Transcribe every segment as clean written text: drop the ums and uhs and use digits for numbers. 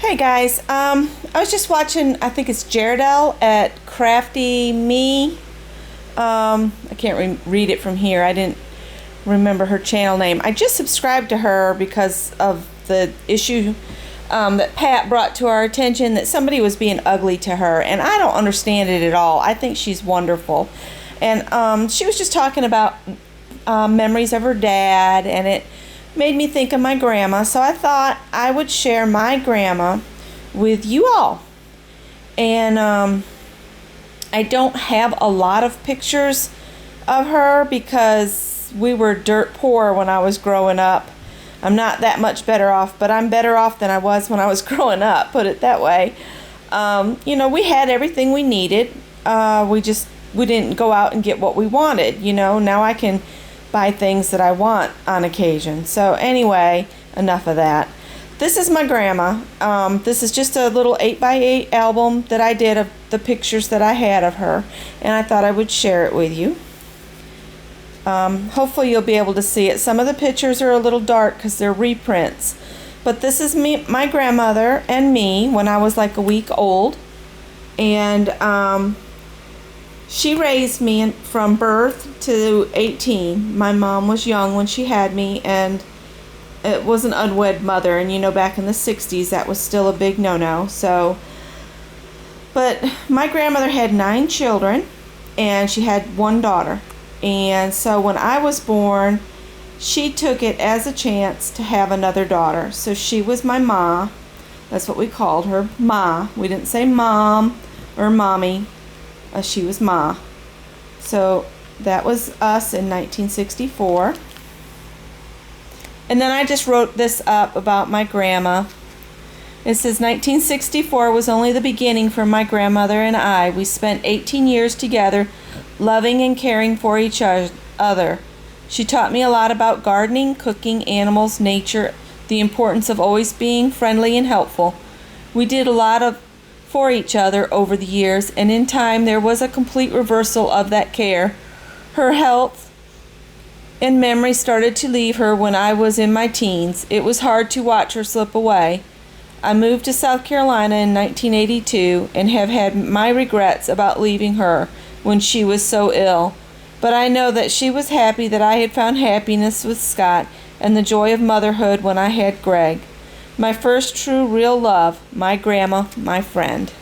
Hey guys, I was just watching, I think it's Jaredell at Crafty Me. I can't read it from here. I didn't remember her channel name. I just subscribed to her because of the issue that Pat brought to our attention, that somebody was being ugly to her, and I don't understand it at all. I think she's wonderful. And she was just talking about memories of her dad, and it made me think of my grandma, so I thought I would share my grandma with you all. And I don't have a lot of pictures of her because we were dirt poor when I was growing up. I'm not that much better off, but I'm better off than I was when I was growing up, put it that way. You know, we had everything we needed. We didn't go out and get what we wanted. You know, now I can buy things that I want on occasion. So anyway, enough of that. This is my grandma. This is just a little 8x8 album that I did of the pictures that I had of her, and I thought I would share it with you. Hopefully you'll be able to see it. Some of the pictures are a little dark because they're reprints, but this is my grandmother and me when I was like a week old, and she raised me from birth to 18. My mom was young when she had me, and it was an unwed mother, and you know, back in the 60s that was still a big no-no. So, but my grandmother had 9 children, and she had 1 daughter. And so when I was born, she took it as a chance to have another daughter. So she was my ma. That's what we called her, Ma. We didn't say mom or mommy. She was Ma. So that was us in 1964. And then I just wrote this up about my grandma. It says 1964 was only the beginning for my grandmother and I. We spent 18 years together, loving and caring for each other. She taught me a lot about gardening, cooking, animals, nature, the importance of always being friendly and helpful. We did a lot for each other over the years, and in time there was a complete reversal of that care. Her health and memory started to leave her when I was in my teens. It was hard to watch her slip away. I moved to South Carolina in 1982 and have had my regrets about leaving her when she was so ill. But I know that she was happy that I had found happiness with Scott and the joy of motherhood when I had Greg. My first true real love, my grandma, my friend.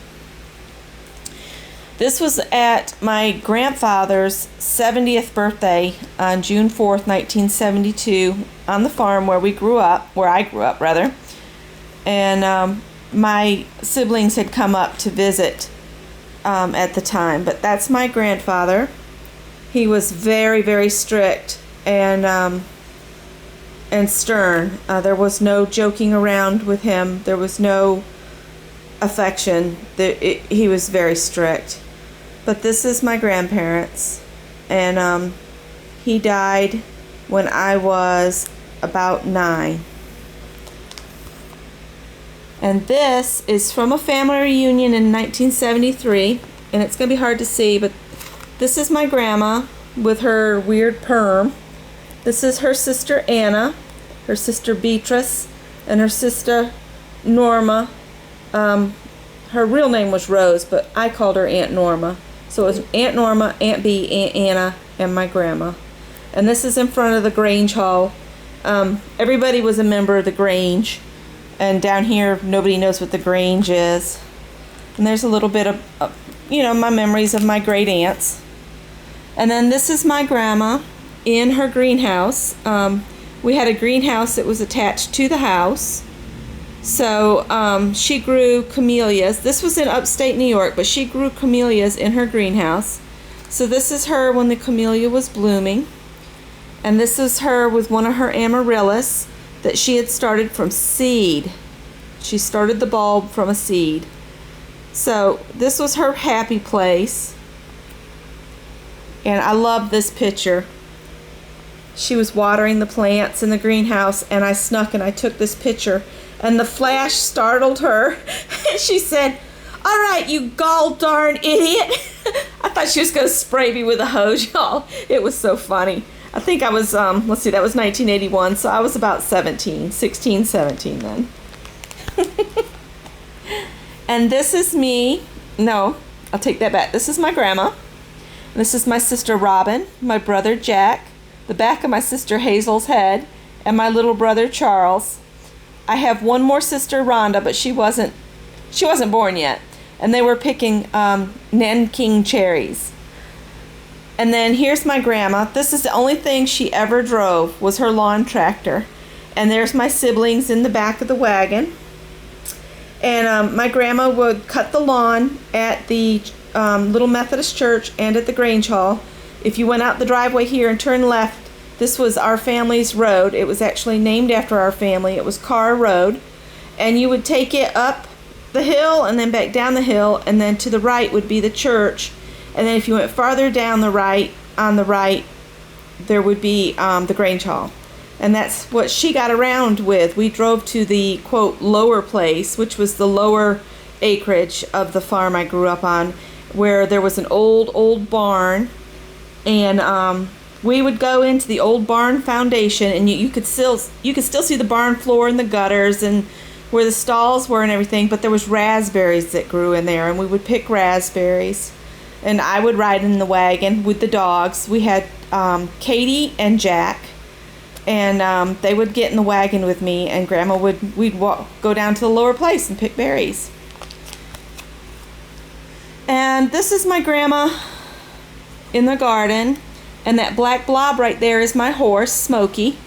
This was at my grandfather's 70th birthday on June 4th, 1972, on the farm where I grew up. And my siblings had come up to visit at the time. But that's my grandfather. He was very, very strict and stern. There was no joking around with him. There was no affection. He was very strict. But this is my grandparents, and he died when I was about 9. And this is from a family reunion in 1973, and it's going to be hard to see, but this is my grandma with her weird perm. This is her sister Anna, her sister Beatrice, and her sister Norma. Her real name was Rose, but I called her Aunt Norma. So it was Aunt Norma, Aunt Bee, Aunt Anna, and my grandma. And this is in front of the Grange Hall. Everybody was a member of the Grange. And down here, nobody knows what the Grange is. And there's a little bit of, my memories of my great aunts. And then this is my grandma in her greenhouse. We had a greenhouse that was attached to the house. So she grew camellias. This was in upstate New York, but she grew camellias in her greenhouse. So this is her when the camellia was blooming. And this is her with one of her amaryllis that she had started from seed. She started the bulb from a seed. So this was her happy place. And I love this picture. She was watering the plants in the greenhouse, and I snuck and I took this picture. And the flash startled her. And she said, "All right, you gall darn idiot." I thought she was going to spray me with a hose, y'all. It was so funny. I think I was, that was 1981, so I was about 16, 17 then. And this is me. No, I'll take that back. This is my grandma. This is my sister Robin, my brother Jack, the back of my sister Hazel's head, and my little brother Charles. I have one more sister, Rhonda, but she wasn't born yet. And they were picking Nanking cherries. And then here's my grandma. This is the only thing she ever drove, was her lawn tractor. And there's my siblings in the back of the wagon. And my grandma would cut the lawn at the Little Methodist Church and at the Grange Hall. If you went out the driveway here and turned left, this was our family's road. It was actually named after our family. It was Carr Road. And you would take it up the hill and then back down the hill, and then to the right would be the church. And then if you went farther down the right, on the right, there would be the Grange Hall. And that's what she got around with. We drove to the, quote, lower place, which was the lower acreage of the farm I grew up on, where there was an old barn. And we would go into the old barn foundation, and you could still see the barn floor and the gutters and where the stalls were and everything, but there was raspberries that grew in there, and we would pick raspberries. And I would ride in the wagon with the dogs. We had Katie and Jack, and they would get in the wagon with me, and we'd go down to the lower place and pick berries. And this is my grandma in the garden, and that black blob right there is my horse, Smokey.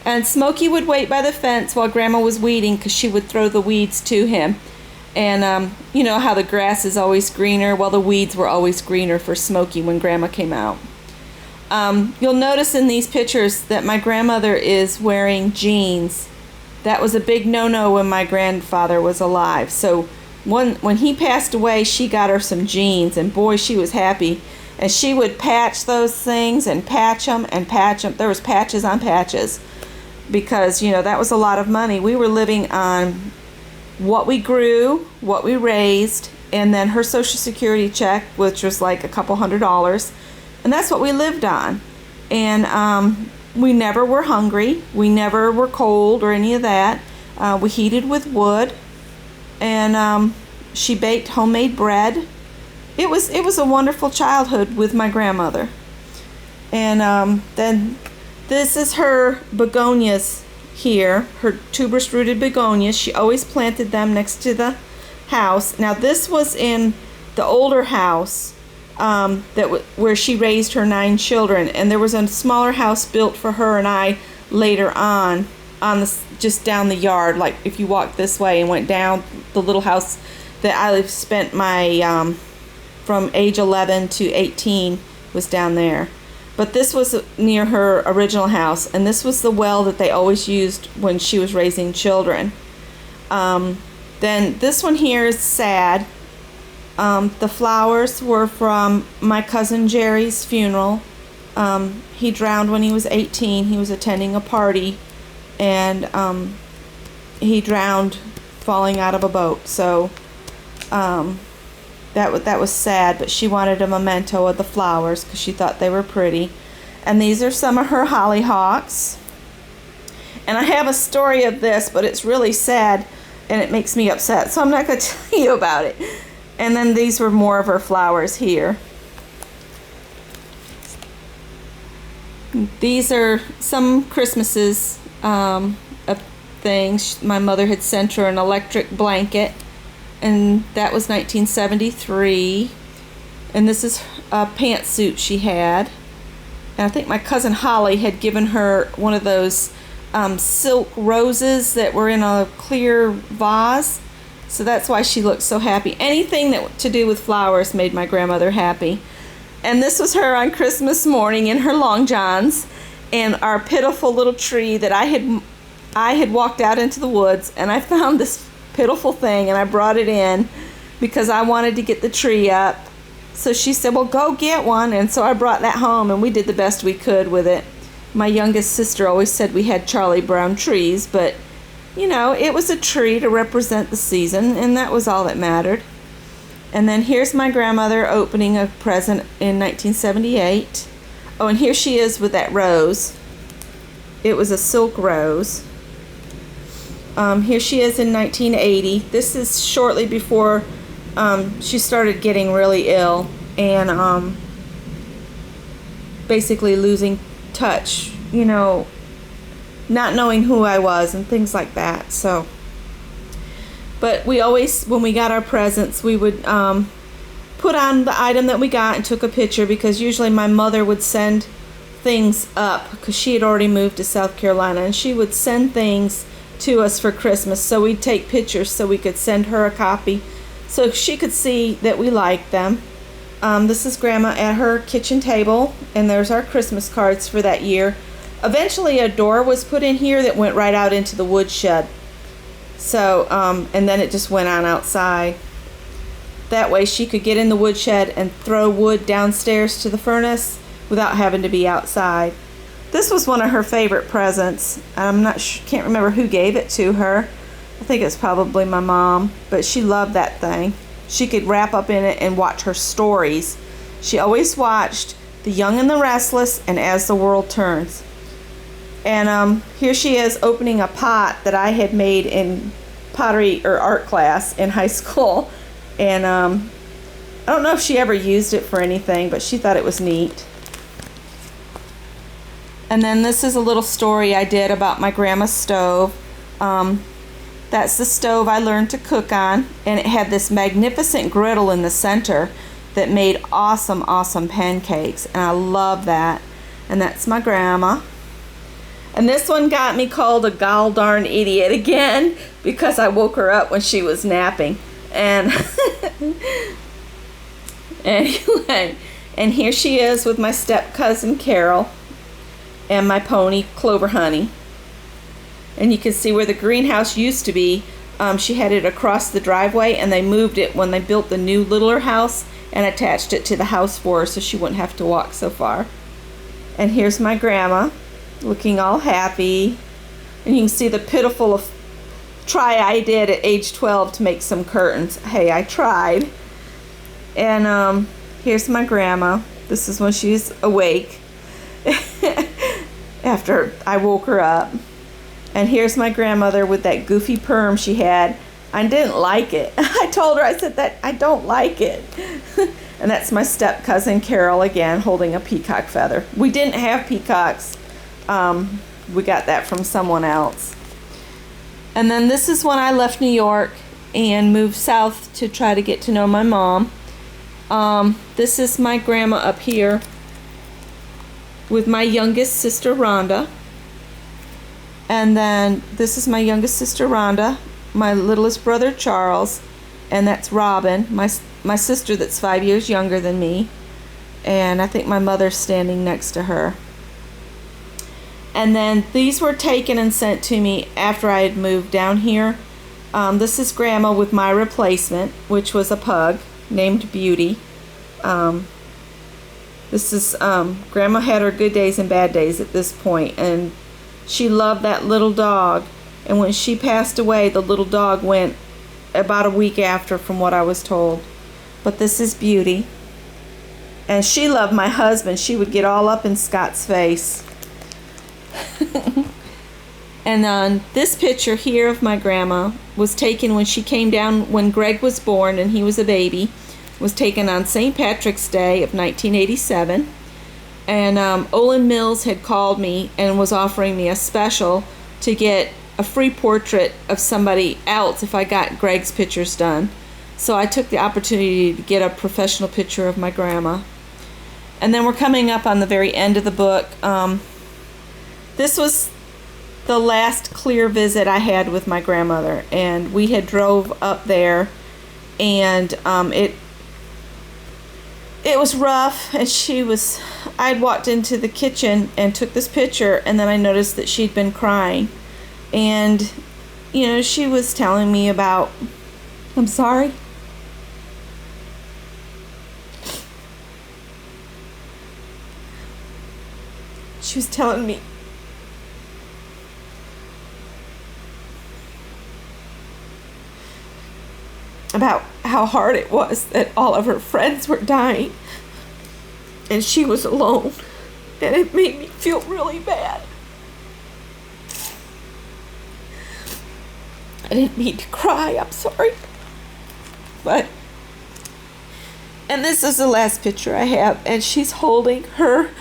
And Smokey would wait by the fence while Grandma was weeding, because she would throw the weeds to him. And you know how the grass is always greener? Well, the weeds were always greener for Smokey when Grandma came out. You'll notice in these pictures that my grandmother is wearing jeans. That was a big no-no when my grandfather was alive. So when he passed away, she got her some jeans, and boy, she was happy. And she would patch those things and patch them and patch them. There was patches on patches, because, you know, that was a lot of money. We were living on what we grew, what we raised, and then her Social Security check, which was like a couple $100s. And that's what we lived on. And we never were hungry. We never were cold or any of that. We heated with wood. And she baked homemade bread. It was a wonderful childhood with my grandmother. And then this is her begonias here, her tuberous rooted begonias. She always planted them next to the house. Now this was in the older house where she raised her 9 children, and there was a smaller house built for her and I later on just down the yard. Like if you walked this way and went down, the little house that I spent my from age 11 to 18 was down there. But this was near her original house, and this was the well that they always used when she was raising children. Then this one here is sad. The flowers were from my cousin Jerry's funeral. He drowned when he was 18. He was attending a party, and he drowned falling out of a boat. So that was sad, but she wanted a memento of the flowers because she thought they were pretty. And these are some of her hollyhocks. And I have a story of this, but it's really sad and it makes me upset, so I'm not going to tell you about it. And then these were more of her flowers here. These are some Christmases of things. My mother had sent her an electric blanket, and that was 1973. And this is a pantsuit she had. And I think my cousin Holly had given her one of those silk roses that were in a clear vase. So that's why she looked so happy. Anything that to do with flowers made my grandmother happy. And this was her on Christmas morning in her long johns and our pitiful little tree that I had walked out into the woods, and I found this pitiful thing and I brought it in because I wanted to get the tree up. So she said, well, go get one. And so I brought that home, and we did the best we could with it. My youngest sister always said we had Charlie Brown trees, but you know, it was a tree to represent the season, and that was all that mattered. And then here's my grandmother opening a present in 1978. Oh, and here she is with that rose. It was a silk rose. Here she is in 1980. This is shortly before she started getting really ill and basically losing touch, you know, not knowing who I was and things like that. So, but we always, when we got our presents, we would put on the item that we got and took a picture, because usually my mother would send things up because she had already moved to South Carolina, and she would send things to us for Christmas, so we'd take pictures so we could send her a copy so she could see that we liked them. This is Grandma at her kitchen table, and there's our Christmas cards for that year. Eventually a door was put in here that went right out into the woodshed, so and then it just went on outside. That way she could get in the woodshed and throw wood downstairs to the furnace without having to be outside. This was one of her favorite presents. I'm not sure, can't remember who gave it to her. I think it's probably my mom, but she loved that thing. She could wrap up in it and watch her stories. She always watched The Young and the Restless and As the World Turns. And here she is opening a pot that I had made in pottery or art class in high school. And I don't know if she ever used it for anything, but she thought it was neat. And then this is a little story I did about my grandma's stove. That's the stove I learned to cook on, and it had this magnificent griddle in the center that made awesome, awesome pancakes, and I love that. And that's my grandma. And this one got me called a gall darn idiot again because I woke her up when she was napping. And anyway, and here she is with my step cousin Carol and my pony Clover Honey. And you can see where the greenhouse used to be. She had it across the driveway, and they moved it when they built the new littler house and attached it to the house for her so she wouldn't have to walk so far. And here's my grandma looking all happy. And you can see the pitiful try I did at age 12 to make some curtains. Hey, I tried. And here's my grandma. This is when she's awake after I woke her up. And here's my grandmother with that goofy perm she had. I didn't like it. I told her, I said that I don't like it. And that's my step cousin Carol again, holding a peacock feather. We didn't have peacocks. We got that from someone else. And then this is when I left New York and moved south to try to get to know my mom. This is my grandma up here with my youngest sister Rhonda. And then this is my youngest sister Rhonda, my littlest brother Charles, and that's Robin, my sister that's 5 years younger than me. And I think my mother's standing next to her. And then these were taken and sent to me after I had moved down here. This is Grandma with my replacement, which was a pug named Beauty. This is Grandma had her good days and bad days at this point, and she loved that little dog. And when she passed away, the little dog went about a week after, from what I was told. But this is Beauty. And she loved my husband. She would get all up in Scott's face. And this picture here of my grandma was taken when she came down when Greg was born and he was a baby. Was taken on St. Patrick's Day of 1987. And Olin Mills had called me and was offering me a special to get a free portrait of somebody else if I got Greg's pictures done. So I took the opportunity to get a professional picture of my grandma. And then we're coming up on the very end of the book. This was the last clear visit I had with my grandmother, and we had drove up there, and it was rough, and I'd walked into the kitchen and took this picture, and then I noticed that she'd been crying. And, you know, she was telling me about, I'm sorry. She was telling me about how hard it was that all of her friends were dying and she was alone, and it made me feel really bad. I didn't mean to cry. I'm sorry. But, and this is the last picture I have, and she's holding her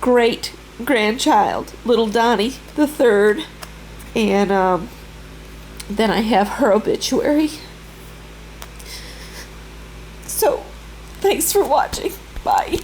great grandchild, little Donnie the third, and then I have her obituary. So, thanks for watching. Bye.